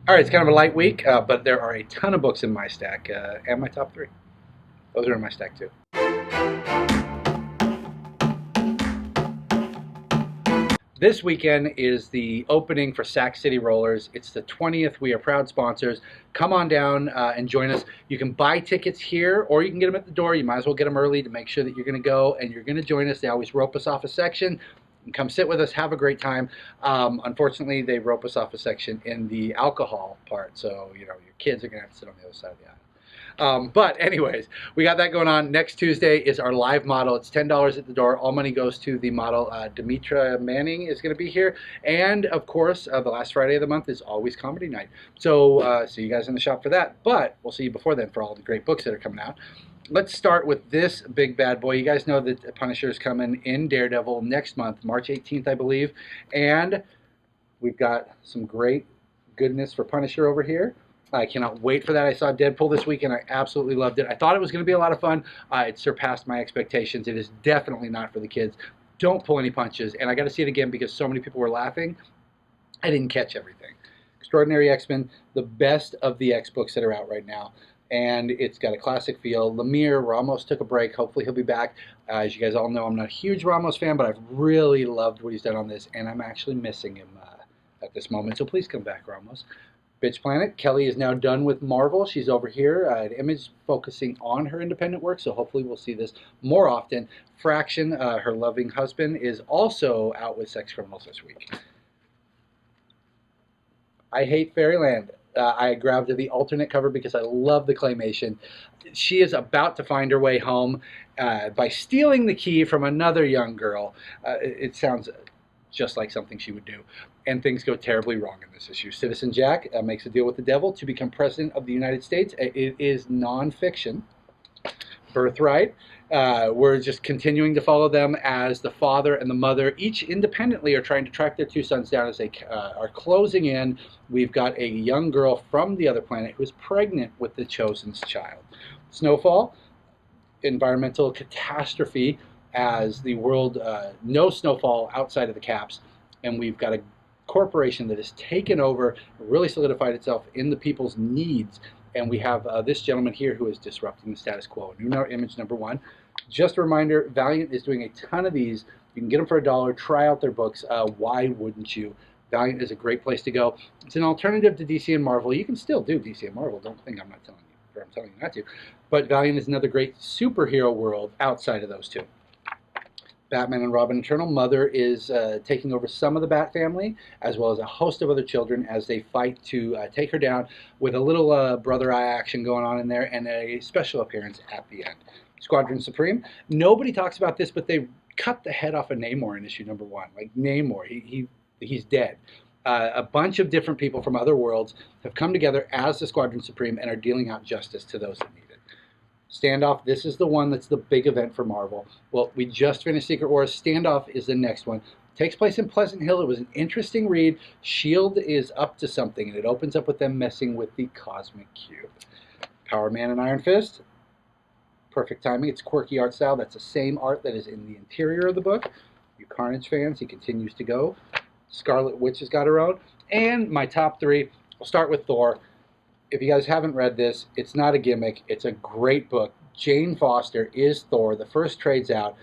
All right, it's kind of a light week, but there are a ton of books in my stack and my top three. Those are in my stack too. This weekend is the opening for Sac City Rollers. It's the 20th. We are proud sponsors. Come on down and join us. You can buy tickets here or you can get them at the door. You might as well get them early to make sure that you're going to go and you're going to join us. They always rope us off a section. And come sit with us, have a great time. Unfortunately, they rope us off a section in the alcohol part, so your kids are going to have to sit on the other side of the aisle. But anyways, we got that going on. Next Tuesday is our live model. It's $10 at the door. All money goes to the model. Demetra Manning is going to be here. And of course, the last Friday of the month is always comedy night. So see you guys in the shop for that. But we'll see you before then for all the great books that are coming out. Let's start with this big bad boy. You guys know that Punisher is coming in Daredevil next month, March 18th, I believe. And we've got some great goodness for Punisher over here. I cannot wait for that. I saw Deadpool this week and I absolutely loved it. I thought it was going to be a lot of fun. It surpassed my expectations. It is definitely not for the kids. Don't pull any punches. And I got to see it again because so many people were laughing. I didn't catch everything. Extraordinary X-Men, the best of the X books that are out right now. And it's got a classic feel. Lemire Ramos took a break. Hopefully he'll be back. As you guys all know, I'm not a huge Ramos fan, but I've really loved what he's done on this, and I'm actually missing him at this moment. So please come back, Ramos. Bitch Planet, Kelly is now done with Marvel. She's over here at Image focusing on her independent work, so hopefully we'll see this more often. Fraction, her loving husband, is also out with sex criminals this week. I hate Fairyland. I grabbed the alternate cover because I love the claymation. She is about to find her way home by stealing the key from another young girl. It sounds just like something she would do. And things go terribly wrong in this issue. Citizen Jack makes a deal with the devil to become president of the United States. It is nonfiction. Birthright. We're just continuing to follow them as the father and the mother, each independently, are trying to track their two sons down as they are closing in. We've got a young girl from the other planet who is pregnant with the Chosen's child. Snowfall, environmental catastrophe as the world, no snowfall outside of the caps, and we've got a corporation that has taken over, really solidified itself in the people's needs. And we have this gentleman here who is disrupting the status quo. New Image #1. Just a reminder, Valiant is doing a ton of these. You can get them for $1. Try out their books. Why wouldn't you? Valiant is a great place to go. It's an alternative to DC and Marvel. You can still do DC and Marvel. Don't think I'm not telling you, or I'm telling you not to. But Valiant is another great superhero world outside of those two. Batman and Robin Eternal. Mother is taking over some of the Bat family, as well as a host of other children as they fight to take her down with a little Brother Eye action going on in there and a special appearance at the end. Squadron Supreme. Nobody talks about this, but they cut the head off of Namor in issue #1. Like Namor, he's dead. A bunch of different people from other worlds have come together as the Squadron Supreme and are dealing out justice to those that need it. Standoff, this is the one that's the big event for Marvel. Well, we just finished Secret Wars. Standoff is the next one. Takes place in Pleasant Hill. It was an interesting read. S.H.I.E.L.D. is up to something, and it opens up with them messing with the Cosmic Cube. Power Man and Iron Fist. Perfect timing. It's quirky art style. That's the same art that is in the interior of the book. You Carnage fans, he continues to go. Scarlet Witch has got her own. And my top three, we'll start with Thor. If you guys haven't read this, it's not a gimmick. It's a great book. Jane Foster is Thor. The first trade's out.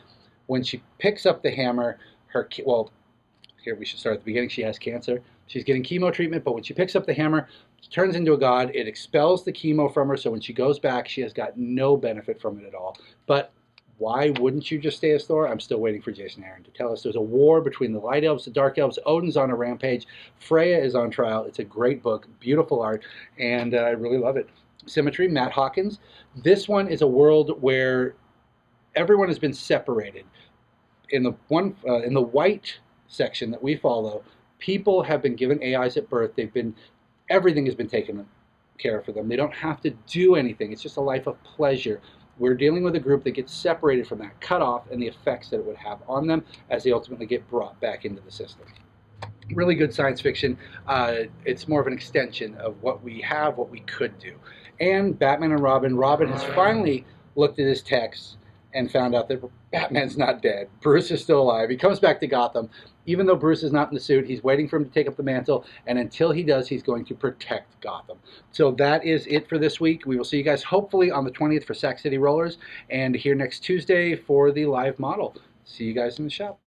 When she picks up the hammer, here we should start at the beginning. She has cancer. She's getting chemo treatment, but when she picks up the hammer, she turns into a god. It expels the chemo from her, so when she goes back, she has got no benefit from it at all. But why wouldn't you just stay as Thor? I'm still waiting for Jason Aaron to tell us. There's a war between the Light Elves, the Dark Elves. Odin's on a rampage. Freya is on trial. It's a great book, beautiful art, and I really love it. Symmetry, Matt Hawkins. This one is a world where everyone has been separated. In the white section that we follow, people have been given AIs at birth. Everything has been taken care of for them. They don't have to do anything. It's just a life of pleasure. We're dealing with a group that gets separated from that cutoff and the effects that it would have on them as they ultimately get brought back into the system. Really good science fiction. It's more of an extension of what we have, what we could do. And Batman and Robin. Robin has finally looked at his text and found out that Batman's not dead. Bruce is still alive. He comes back to Gotham. Even though Bruce is not in the suit, he's waiting for him to take up the mantle, and until he does, he's going to protect Gotham. So that is it for this week. We will see you guys hopefully on the 20th for Sac City Rollers, and here next Tuesday for the live model. See you guys in the shop.